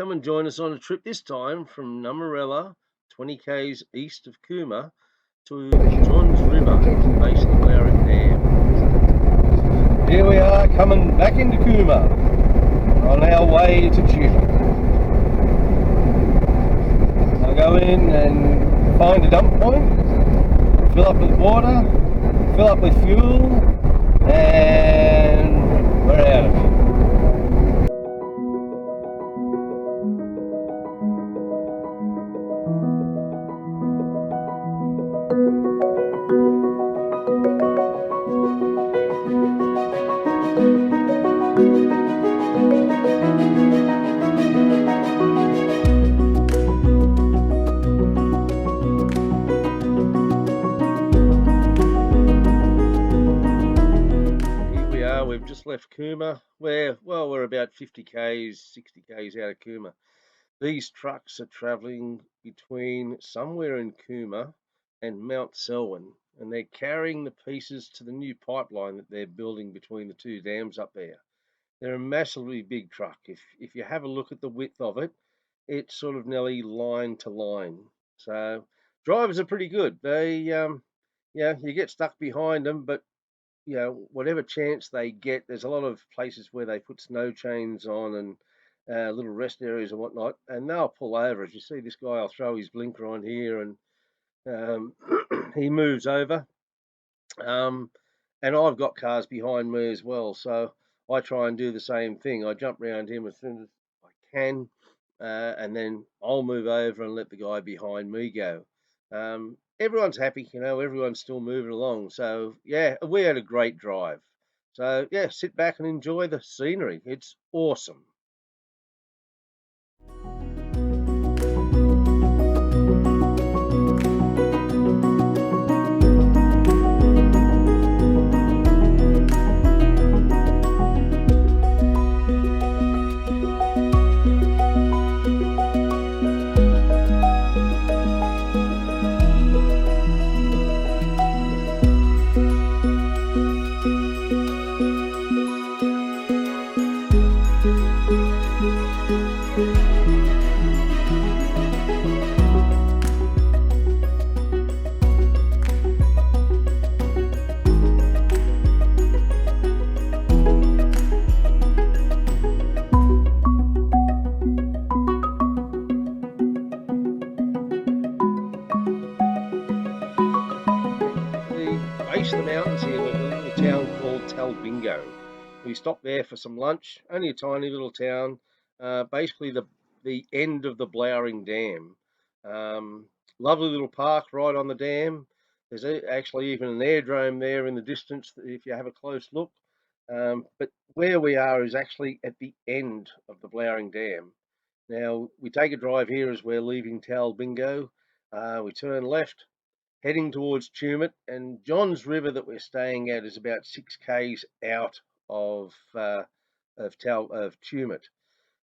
come and join us on a trip this time from Numerella, 20 k's east of Cooma, to Johns River, base of the Blowering Dam. Here we are coming back into Cooma, on our way to Tumit. I'll go in and find a dump point, fill up with water, fill up with fuel, and we're out of here. We've just left Cooma. We're about 50 k's, 60 k's out of Cooma. These trucks are travelling between somewhere in Cooma and Mount Selwyn, and they're carrying the pieces to the new pipeline that they're building between the two dams up there. They're a massively big truck. If you have a look at the width of it, it's sort of nearly line to line. So drivers are pretty good. They, you get stuck behind them, but whatever chance they get, there's a lot of places where they put snow chains on and little rest areas and whatnot, and they'll pull over. As you see, this guy will throw his blinker on here, and he moves over. And I've got cars behind me as well, so I try and do the same thing. I jump around him as soon as I can, and then I'll move over and let the guy behind me go. Everyone's happy, everyone's still moving along. So yeah, we had a great drive. So yeah, sit back and enjoy the scenery. It's awesome. Base of the mountains here, we've got a little town called Talbingo. We stopped there for some lunch. Only a tiny little town, basically the end of the Blowering Dam. Lovely little park right on the dam. There's actually even an airdrome there in the distance if you have a close look. But where we are is actually at the end of the Blowering Dam. Now we take a drive here as we're leaving Talbingo. We turn left, heading towards Tumit, and Johns River that we're staying at is about 6 k's out of Tumit.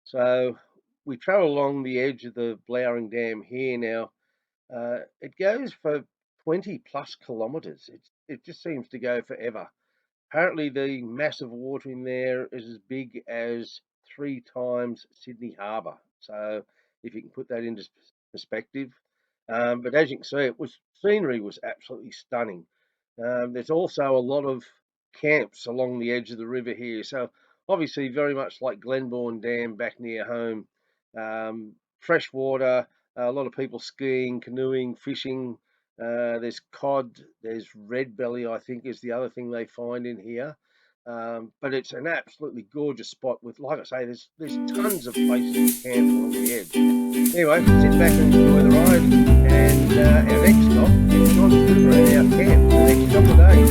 So we travel along the edge of the Blowering Dam here now. It goes for 20 plus kilometres. It just seems to go forever. Apparently the mass of water in there is as big as 3 times Sydney Harbour. So if you can put that into perspective. But as you can see, scenery was absolutely stunning. There's also a lot of camps along the edge of the river here. So obviously very much like Glenbourne Dam back near home. Fresh water, a lot of people skiing, canoeing, fishing. There's cod, there's red belly, I think is the other thing they find in here. But it's an absolutely gorgeous spot with, like I say, there's tons of places to camp along the edge. Anyway, sit back and enjoy the ride, and our next stop is Johns River and our camp for the next couple of days.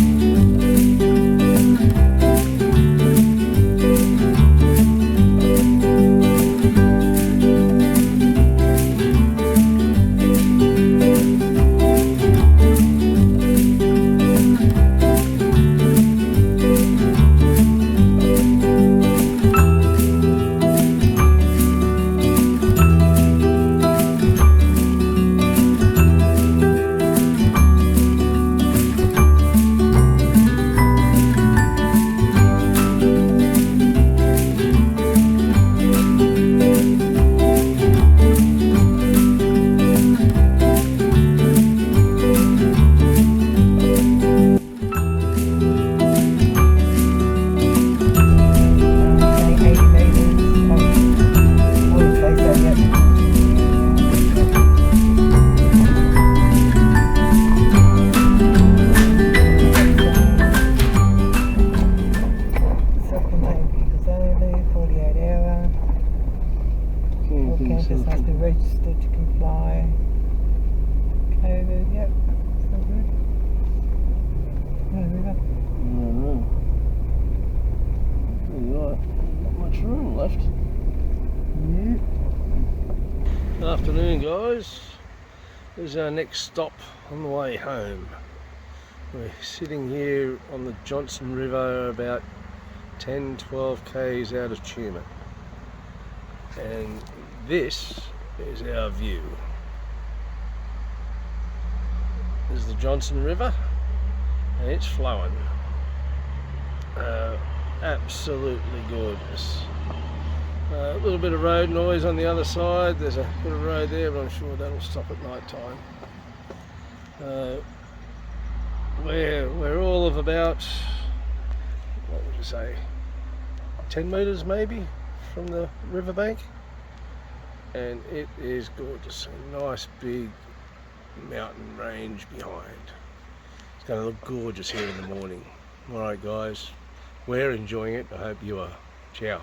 This is our next stop on the way home. We're sitting here on the Johnson River about 10-12 k's out of Tumit, and this is our view. This is the Johnson River and it's flowing. Absolutely gorgeous. A little bit of road noise on the other side. There's a bit of road there, but I'm sure that'll stop at night time. We're all of about, what would you say, 10 metres maybe from the riverbank, and it is gorgeous. A nice big mountain range behind. It's going to look gorgeous here in the morning. Alright guys, we're enjoying it. I hope you are. Ciao.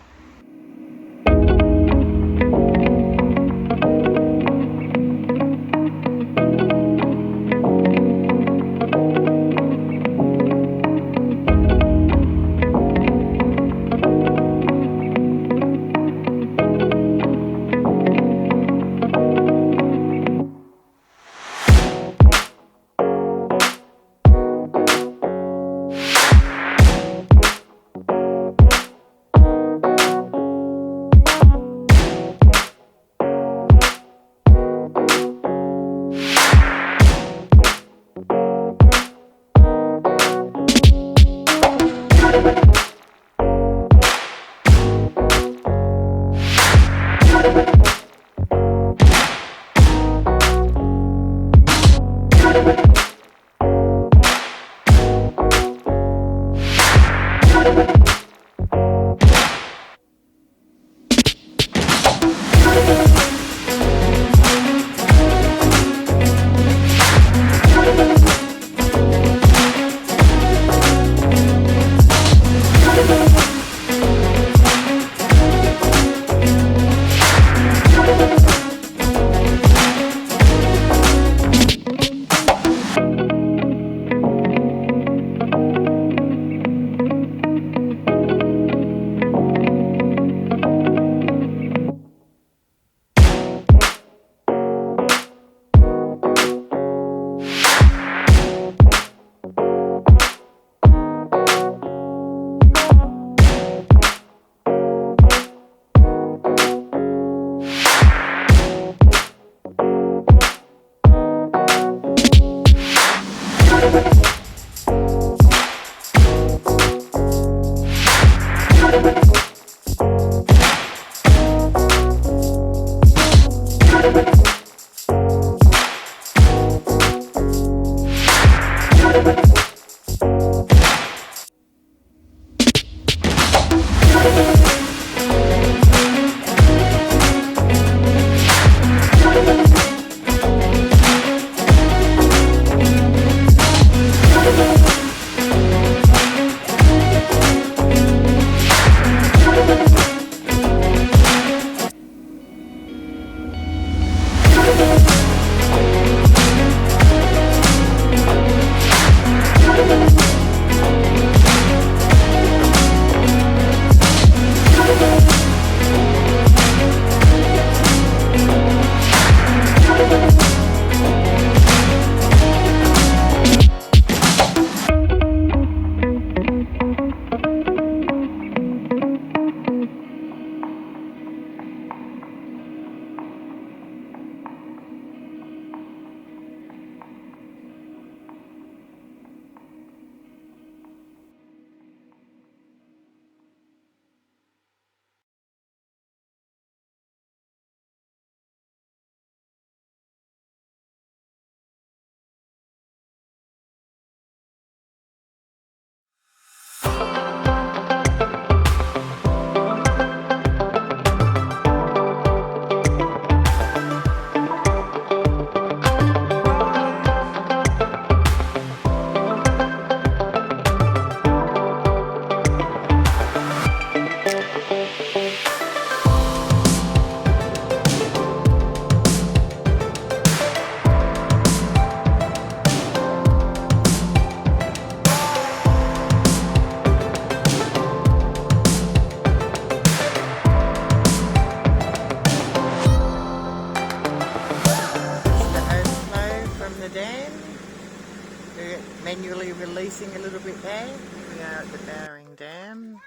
We're manually releasing a little bit there. Here we are at the Blowering Dam.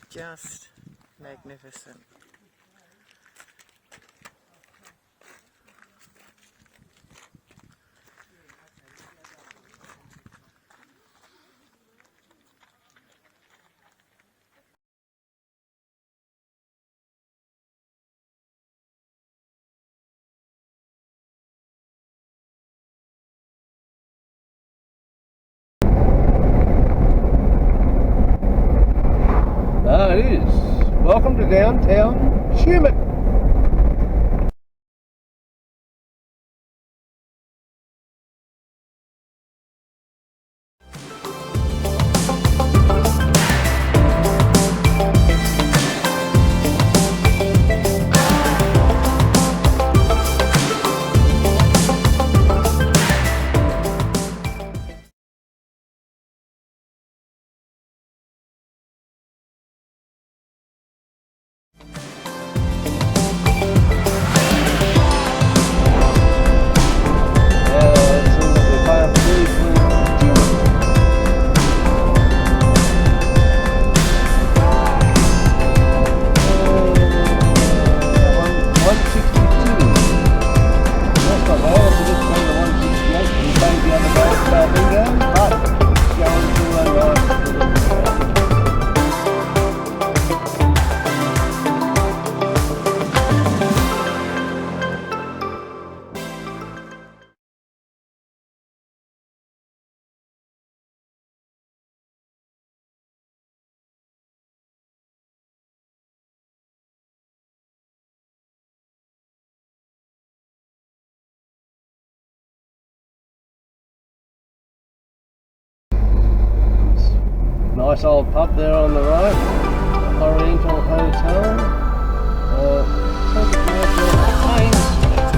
Just magnificent. It is. Welcome to downtown Tumit. Nice old pub there on the right, Oriental Hotel. Take it down to Main Street.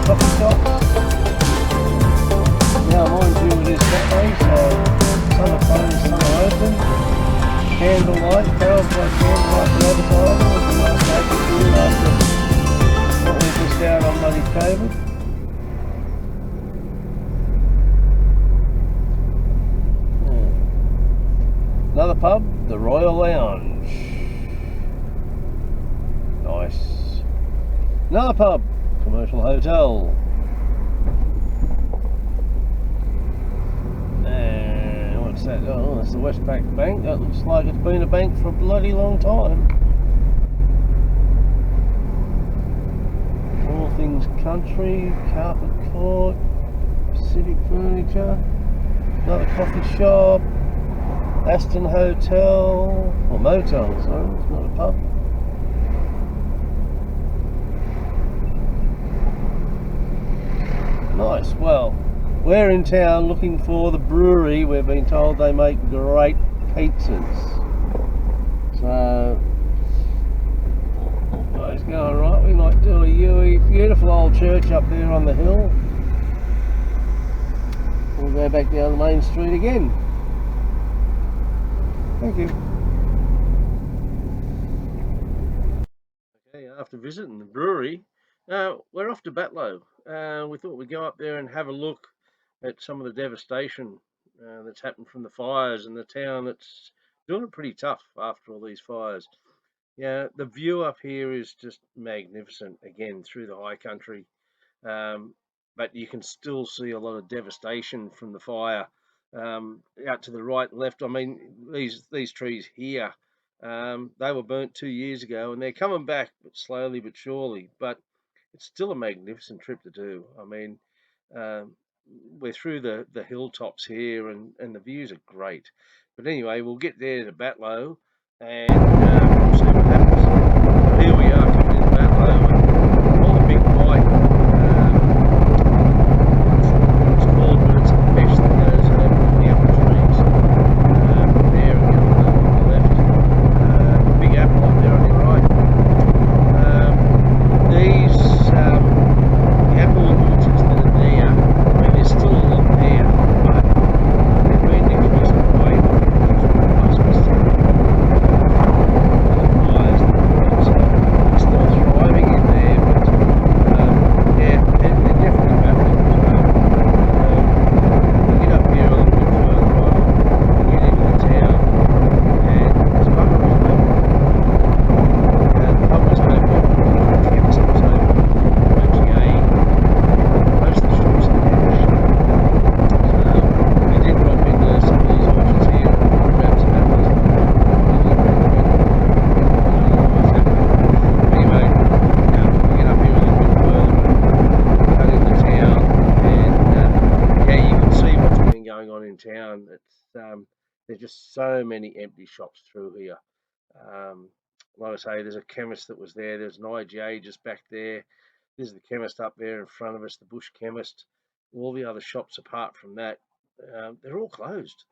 Coffee shops. Now mind you, it is Saturday, so some are closed, some are open. Candlelight, crowds by candlelight, the advertising, would be nice to have to do after what we just out on bloody COVID. Another pub, the Royal Lounge. Nice. Another pub, commercial hotel. And what's that? Oh, that's the Westpac Bank. That looks like it's been a bank for a bloody long time. All things country, carpet court, civic furniture, another coffee shop, Aston Hotel, or motel, sorry, it's not a pub. Nice. Well, we're in town looking for the brewery. We've been told they make great pizzas. So it's going right. We might do a Yui. Beautiful old church up there on the hill. We'll go back down the main street again. Thank you. Okay, after visiting the brewery, we're off to Batlow. We thought we'd go up there and have a look at some of the devastation that's happened from the fires in the town that's doing it pretty tough after all these fires. Yeah, the view up here is just magnificent, again, through the high country. But you can still see a lot of devastation from the fire out to the right and left. I mean, these trees here, they were burnt 2 years ago, and they're coming back slowly but surely. But it's still a magnificent trip to do. I mean, we're through the hilltops here, and the views are great. But anyway, we'll get there to Batlow, and we'll see what happens. Here we are coming into Batlow, and all the big white, it's called, but it's a fish that goes over the upper trees. There again on the left, big apple up there on your right. The apple orchards that are there, I mean, there's still a lot there, but they've been decreased quite a bit. just so many empty shops through here. Like I say, there's a chemist that was there. There's an IGA just back there. There's the chemist up there in front of us, the bush chemist. All the other shops apart from that, they're all closed.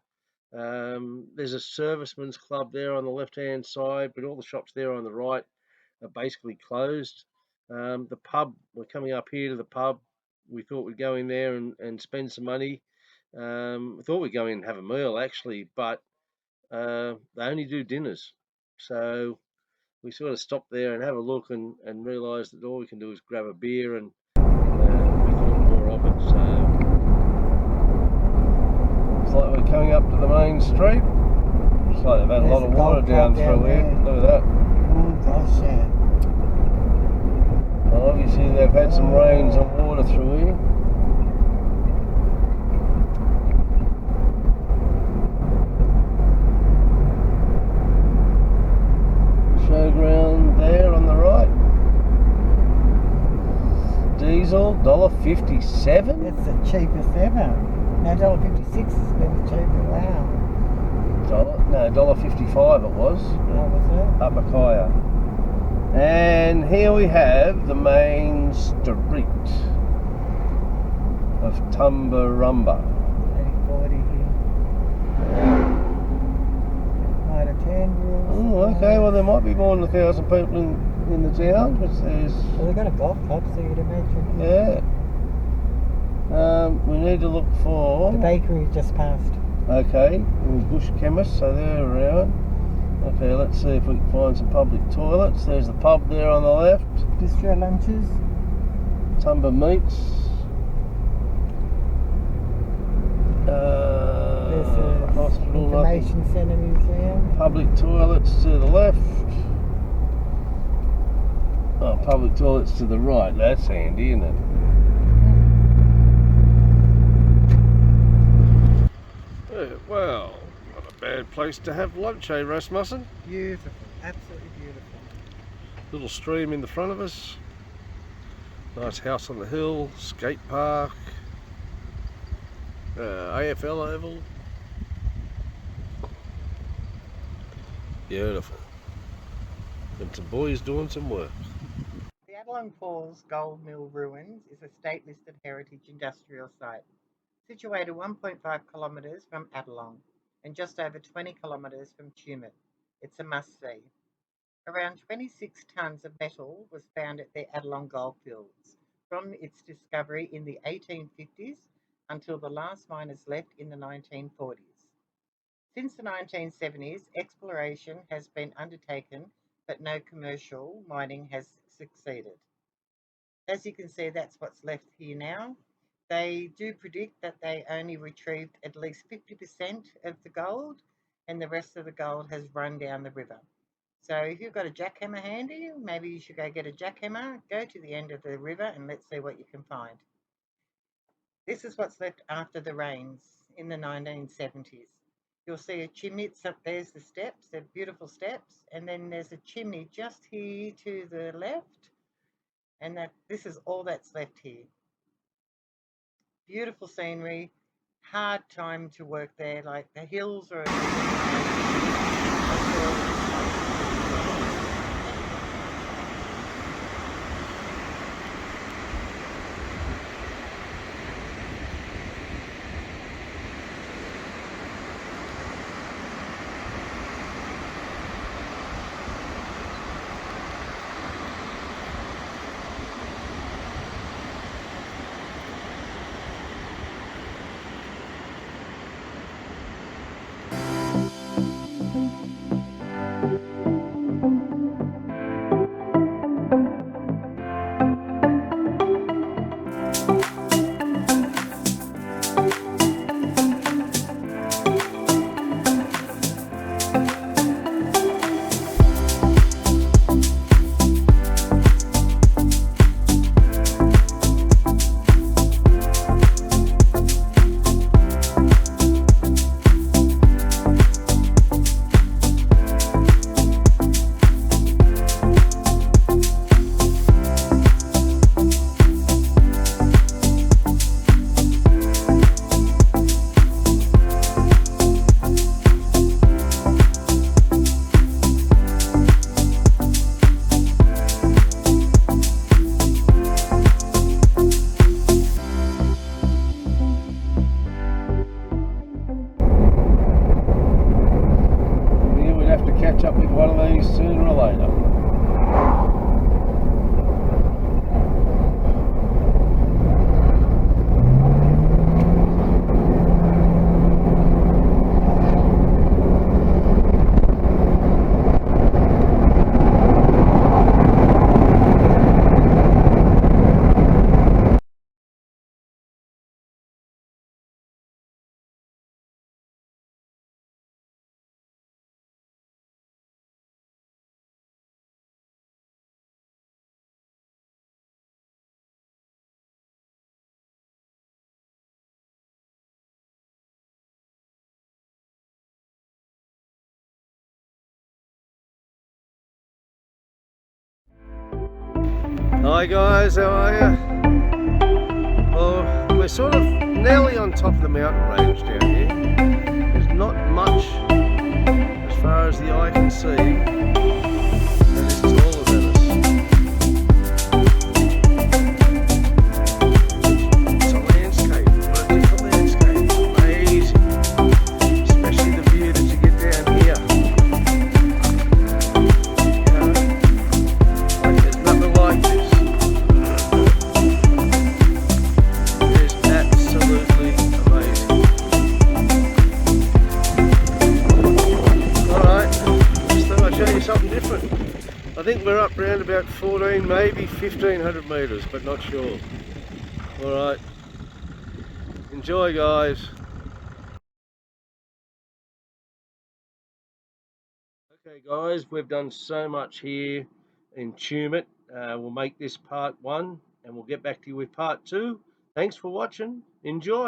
There's a servicemen's club there on the left-hand side, but all the shops there on the right are basically closed. The pub, we're coming up here to the pub. We thought we'd go in there and spend some money. We thought we'd go in and have a meal actually, but they only do dinners. So we sort of stopped there and have a look and realised that all we can do is grab a beer, and we thought more of it. So it's like we're coming up to the main street. It's like they've had a lot of water down through here. Look at that. Oh gosh, yeah. Well, obviously they've had some rains and water through here. Showground there on the right. Diesel $1.57. It's the cheapest ever. No, $1.56 has been cheaper. Wow. $1.55 it was. What was it? Up Mackaya. And here we have the main street of Tumberrumba. 40 here. Might have turned rules. Oh, okay. Well, there might be more than 1,000 people in the town. Because there's... Well, they've got a golf club, so you'd imagine. Yeah. We need to look for... The bakery just passed. Okay. Bush chemist, so they're around. Okay, let's see if we can find some public toilets. There's the pub there on the left. Bistro lunches. Tumber Meats. There's a hospital, information centre museum. Public toilets to the left. Oh, public toilets to the right. That's handy, isn't it? Well, not a bad place to have lunch, eh, Rasmussen? Beautiful, absolutely beautiful. Little stream in the front of us. Nice house on the hill, skate park, AFL oval. Beautiful. And some boys doing some work. The Adelong Falls Gold Mill Ruins is a state-listed heritage industrial site, situated 1.5 kilometres from Adelong and just over 20 kilometres from Tumit. It's a must-see. Around 26 tonnes of metal was found at the Adelong goldfields from its discovery in the 1850s until the last miners left in the 1940s. Since the 1970s, exploration has been undertaken, but no commercial mining has succeeded. As you can see, that's what's left here now. They do predict that they only retrieved at least 50% of the gold, and the rest of the gold has run down the river. So if you've got a jackhammer handy, maybe you should go get a jackhammer, go to the end of the river, and let's see what you can find. This is what's left after the rains in the 1970s. You'll see a chimney. There's the steps, they're beautiful steps, and then there's a chimney just here to the left, and this is all that's left here. Beautiful scenery, hard time to work there, like the hills are... one of these sooner or later. Hi guys, how are you? Well, we're sort of nearly on top of the mountain range down here. There's not much as far as the eye can see that is taller than us. It's a landscape, what a different landscape. Amazing. Especially the view that you get down here. Like there's nothing like this. Something different. I think we're up around about 14, maybe 1500 metres, but not sure. Alright, enjoy guys. Okay guys, we've done so much here in Tumit. We'll make this part 1 and we'll get back to you with part 2. Thanks for watching. Enjoy.